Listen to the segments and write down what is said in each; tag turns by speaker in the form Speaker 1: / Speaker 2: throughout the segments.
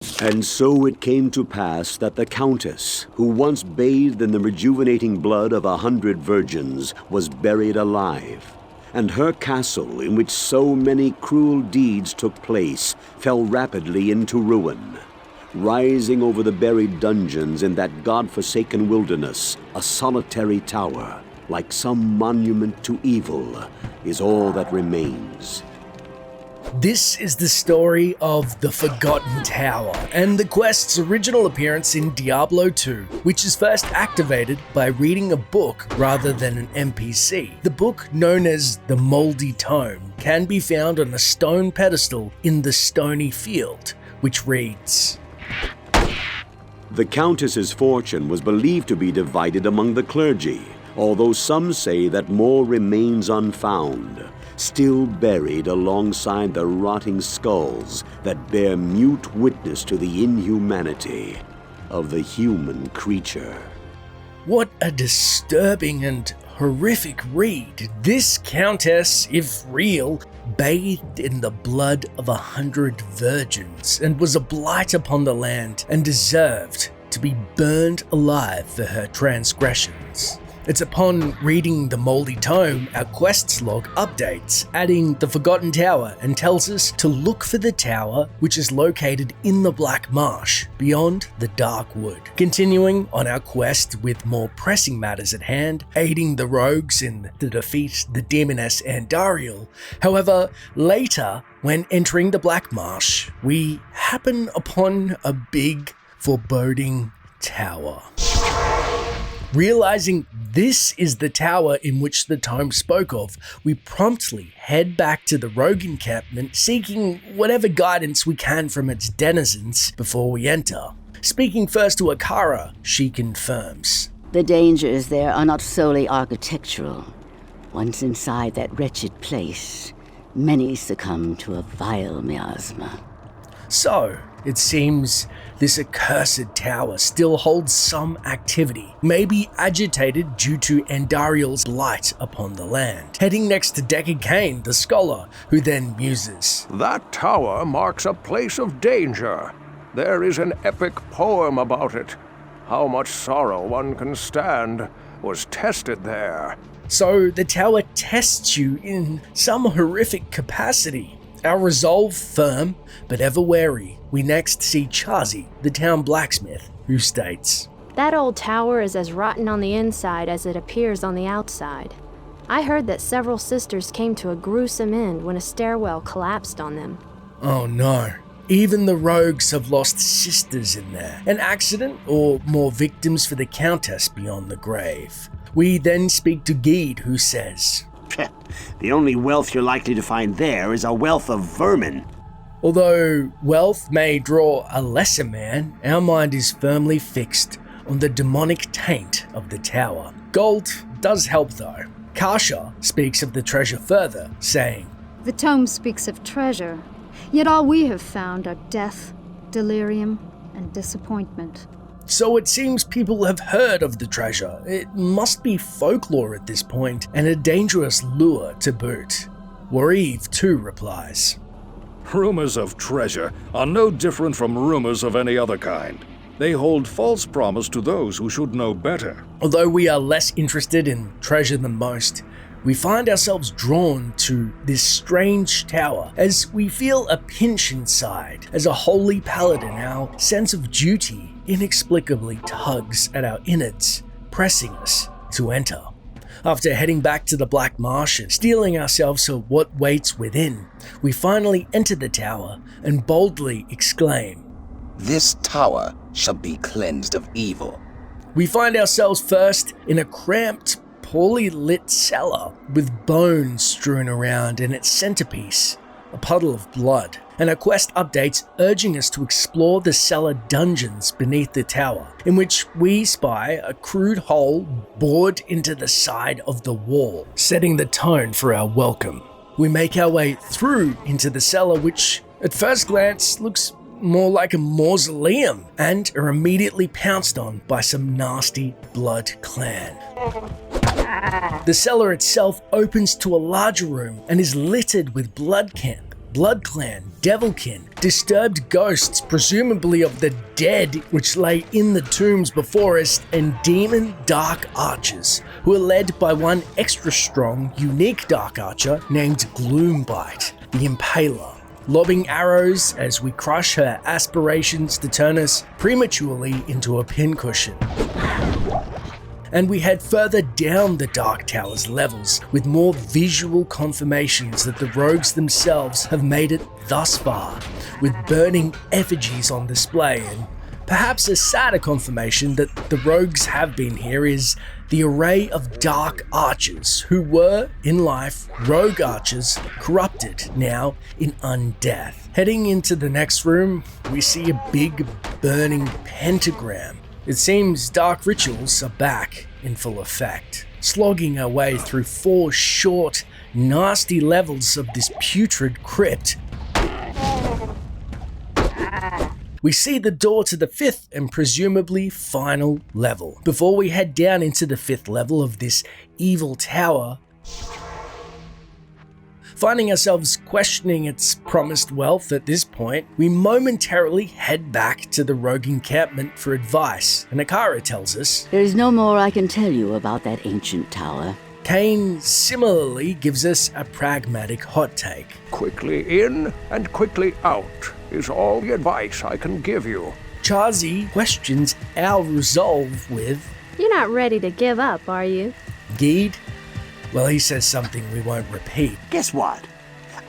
Speaker 1: And so it came to pass that the Countess, who once bathed in the rejuvenating blood of 100 virgins, was buried alive. And her castle, in which so many cruel deeds took place, fell rapidly into ruin. Rising over the buried dungeons in that god-forsaken wilderness, a solitary tower, like some monument to evil, is all that remains.
Speaker 2: This is the story of the Forgotten Tower and the quest's original appearance in Diablo 2, which is first activated by reading a book rather than an NPC. The book, known as the Moldy Tome, can be found on a stone pedestal in the Stony Field, which reads,
Speaker 1: The Countess's fortune was believed to be divided among the clergy, although some say that more remains unfound, still buried alongside the rotting skulls that bear mute witness to the inhumanity of the human creature.
Speaker 2: What a disturbing and horrific read. This Countess, if real, bathed in the blood of 100 virgins and was a blight upon the land and deserved to be burned alive for her transgressions. It's upon reading the Moldy Tome, our quests log updates, adding the Forgotten Tower and tells us to look for the tower, which is located in the Black Marsh, beyond the Dark Wood. Continuing on our quest with more pressing matters at hand, aiding the rogues in the defeat the demoness Andariel. However, later, when entering the Black Marsh, we happen upon a big, foreboding tower. Realizing this is the tower in which the tome spoke of, we promptly head back to the rogue encampment, seeking whatever guidance we can from its denizens before we enter. Speaking first to Akara, she confirms.
Speaker 3: The dangers there are not solely architectural. Once inside that wretched place, many succumb to a vile miasma.
Speaker 2: So, it seems this accursed tower still holds some activity, maybe agitated due to Andariel's blight upon the land. Heading next to Deckard Cain, the scholar, who then muses.
Speaker 4: That tower marks a place of danger. There is an epic poem about it. How much sorrow one can stand was tested there.
Speaker 2: So the tower tests you in some horrific capacity. Our resolve firm, but ever wary, we next see Chazi, the town blacksmith, who states,
Speaker 5: That old tower is as rotten on the inside as it appears on the outside. I heard that several sisters came to a gruesome end when a stairwell collapsed on them.
Speaker 2: Oh no, even the rogues have lost sisters in there. An accident or more victims for the Countess beyond the grave. We then speak to Geed, who says,
Speaker 6: The only wealth you're likely to find there is a wealth of vermin.
Speaker 2: Although wealth may draw a lesser man, our mind is firmly fixed on the demonic taint of the tower. Gold does help though. Kasha speaks of the treasure further, saying,
Speaker 7: The tome speaks of treasure, yet all we have found are death, delirium, and disappointment.
Speaker 2: So it seems people have heard of the treasure. It must be folklore at this point, and a dangerous lure to boot. Wareve too replies,
Speaker 8: Rumors of treasure are no different from rumors of any other kind. They hold false promise to those who should know better.
Speaker 2: Although we are less interested in treasure than most, we find ourselves drawn to this strange tower as we feel a pinch inside. As a holy paladin, our sense of duty inexplicably tugs at our innards, pressing us to enter. After heading back to the Black Marsh and steeling ourselves to what waits within, we finally enter the tower and boldly exclaim,
Speaker 9: This tower shall be cleansed of evil.
Speaker 2: We find ourselves first in a cramped, poorly lit cellar with bones strewn around and its centerpiece, a puddle of blood, and our quest updates urging us to explore the cellar dungeons beneath the tower, in which we spy a crude hole bored into the side of the wall, setting the tone for our welcome. We make our way through into the cellar, which at first glance looks more like a mausoleum, and are immediately pounced on by some nasty blood clan. The cellar itself opens to a larger room and is littered with blood camp, BloodClan, Devilkin, disturbed ghosts, presumably of the dead which lay in the tombs before us, and demon dark archers, who are led by one extra strong, unique dark archer named Gloombite, the Impaler, lobbing arrows as we crush her aspirations to turn us prematurely into a pincushion. And we head further down the Dark Tower's levels with more visual confirmations that the rogues themselves have made it thus far, with burning effigies on display, and perhaps a sadder confirmation that the rogues have been here is the array of dark archers who were, in life, rogue archers, corrupted now in undeath. Heading into the next room, we see a big burning pentagram. It seems dark rituals are back in full effect, slogging our way through 4 short, nasty levels of this putrid crypt. We see the door to the 5th and presumably final level. Before we head down into the 5th level of this evil tower, finding ourselves questioning its promised wealth at this point, we momentarily head back to the rogue encampment for advice, and Akara tells us,
Speaker 3: There is no more I can tell you about that ancient tower.
Speaker 2: Kane similarly gives us a pragmatic hot take.
Speaker 4: Quickly in and quickly out is all the advice I can give you.
Speaker 2: Chazi questions our resolve with,
Speaker 5: You're not ready to give up, are you?
Speaker 2: Geed? Well, he says something we won't repeat.
Speaker 6: Guess what?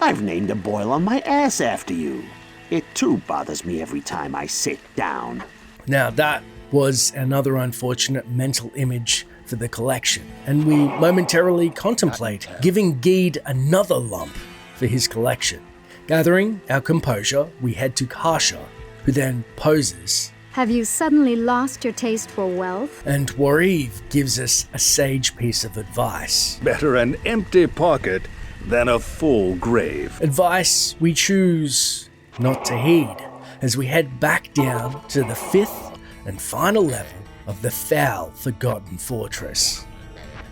Speaker 6: I've named a boil on my ass after you. It too bothers me every time I sit down.
Speaker 2: Now that was another unfortunate mental image for the collection, and we momentarily contemplate giving Geed another lump for his collection. Gathering our composure, we head to Kasha, who then poses.
Speaker 7: Have you suddenly lost your taste for wealth?
Speaker 2: And Wariv gives us a sage piece of advice.
Speaker 8: Better an empty pocket than a full grave.
Speaker 2: Advice we choose not to heed as we head back down to the 5th and final level of the foul Forgotten Fortress.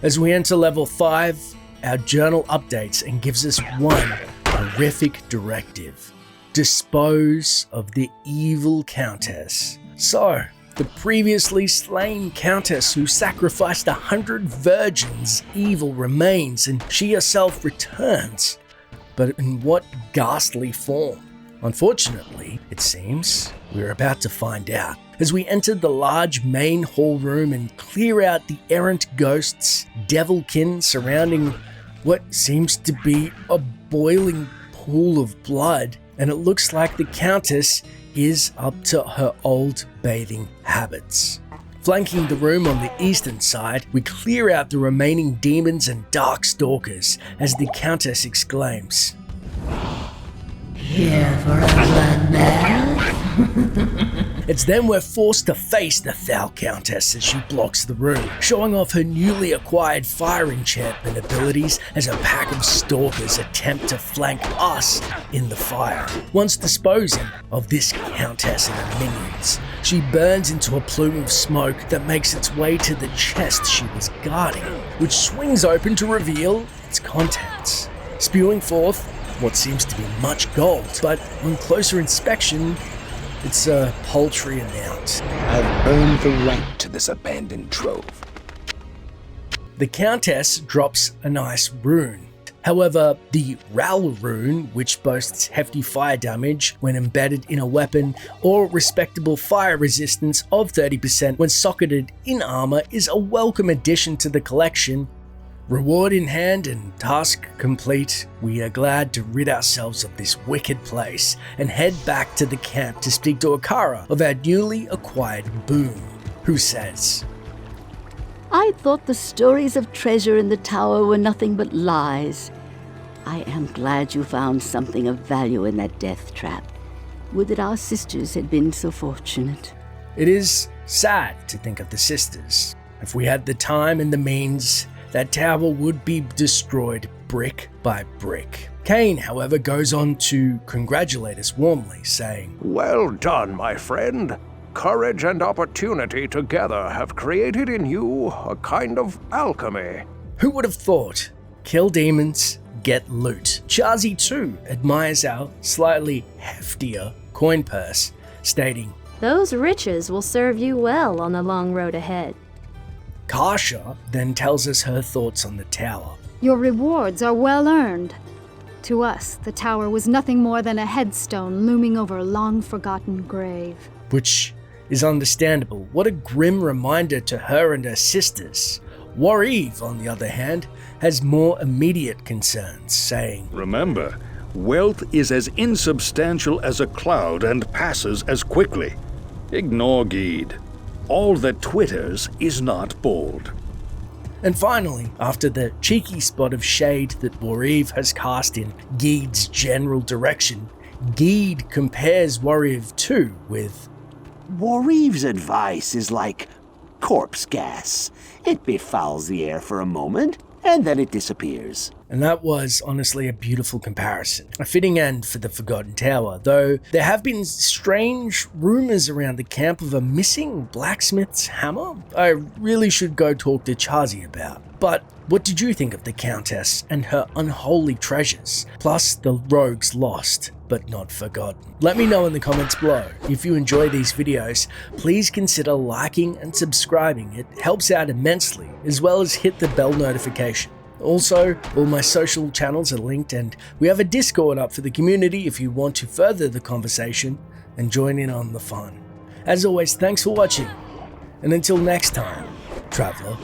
Speaker 2: As we enter level 5, our journal updates and gives us one horrific directive. Dispose of the evil Countess. So, the previously slain Countess who sacrificed 100 virgins' evil remains, and she herself returns. But in what ghastly form? Unfortunately, it seems, we're about to find out as we enter the large main hall room and clear out the errant ghosts, devilkin surrounding what seems to be a boiling pool of blood, and it looks like the Countess is up to her old bathing habits. Flanking the room on the eastern side, we clear out the remaining demons and dark stalkers as the Countess exclaims,
Speaker 3: Here for a bloodbath?
Speaker 2: It's then we're forced to face the foul Countess as she blocks the room, showing off her newly acquired fire enchantment abilities as a pack of stalkers attempt to flank us in the fire. Once disposing of this Countess and her minions, she burns into a plume of smoke that makes its way to the chest she was guarding, which swings open to reveal its contents, spewing forth what seems to be much gold, but on closer inspection, it's a paltry amount.
Speaker 9: I've earned the right to this abandoned trove.
Speaker 2: The Countess drops a nice rune. However, the Ral rune, which boasts hefty fire damage when embedded in a weapon, or respectable fire resistance of 30% when socketed in armor, is a welcome addition to the collection. Reward in hand and task complete, we are glad to rid ourselves of this wicked place and head back to the camp to speak to Akara of our newly acquired boon, who says,
Speaker 3: I thought the stories of treasure in the tower were nothing but lies. I am glad you found something of value in that death trap. Would that our sisters had been so fortunate.
Speaker 2: It is sad to think of the sisters. If we had the time and the means, that tower would be destroyed brick by brick. Kane, however, goes on to congratulate us warmly, saying,
Speaker 4: Well done, my friend. Courage and opportunity together have created in you a kind of alchemy.
Speaker 2: Who would have thought? Kill demons, get loot. Chazi too admires our slightly heftier coin purse, stating,
Speaker 5: Those riches will serve you well on the long road ahead.
Speaker 2: Kasha then tells us her thoughts on the tower.
Speaker 7: Your rewards are well earned. To us, the tower was nothing more than a headstone looming over a long-forgotten grave.
Speaker 2: Which is understandable. What a grim reminder to her and her sisters. Wareve, on the other hand, has more immediate concerns, saying,
Speaker 8: Remember, wealth is as insubstantial as a cloud and passes as quickly. Ignore Geed. All that twitters is not bold.
Speaker 2: And finally, after the cheeky spot of shade that Wareve has cast in Geed's general direction, Geed compares Wareve too with,
Speaker 6: Wareve's advice is like corpse gas. It befouls the air for a moment, and then it disappears.
Speaker 2: and that was honestly a beautiful comparison. A fitting end for the Forgotten Tower, though there have been strange rumors around the camp of a missing blacksmith's hammer I really should go talk to Chazi about. But what did you think of the Countess and her unholy treasures, plus the rogues lost but not forgotten? Let me know in the comments below. If you enjoy these videos, please consider liking and subscribing. It helps out immensely, as well as hit the bell notification. Also, all my social channels are linked, and we have a Discord up for the community if you want to further the conversation and join in on the fun. As always, thanks for watching, and until next time, Traveler.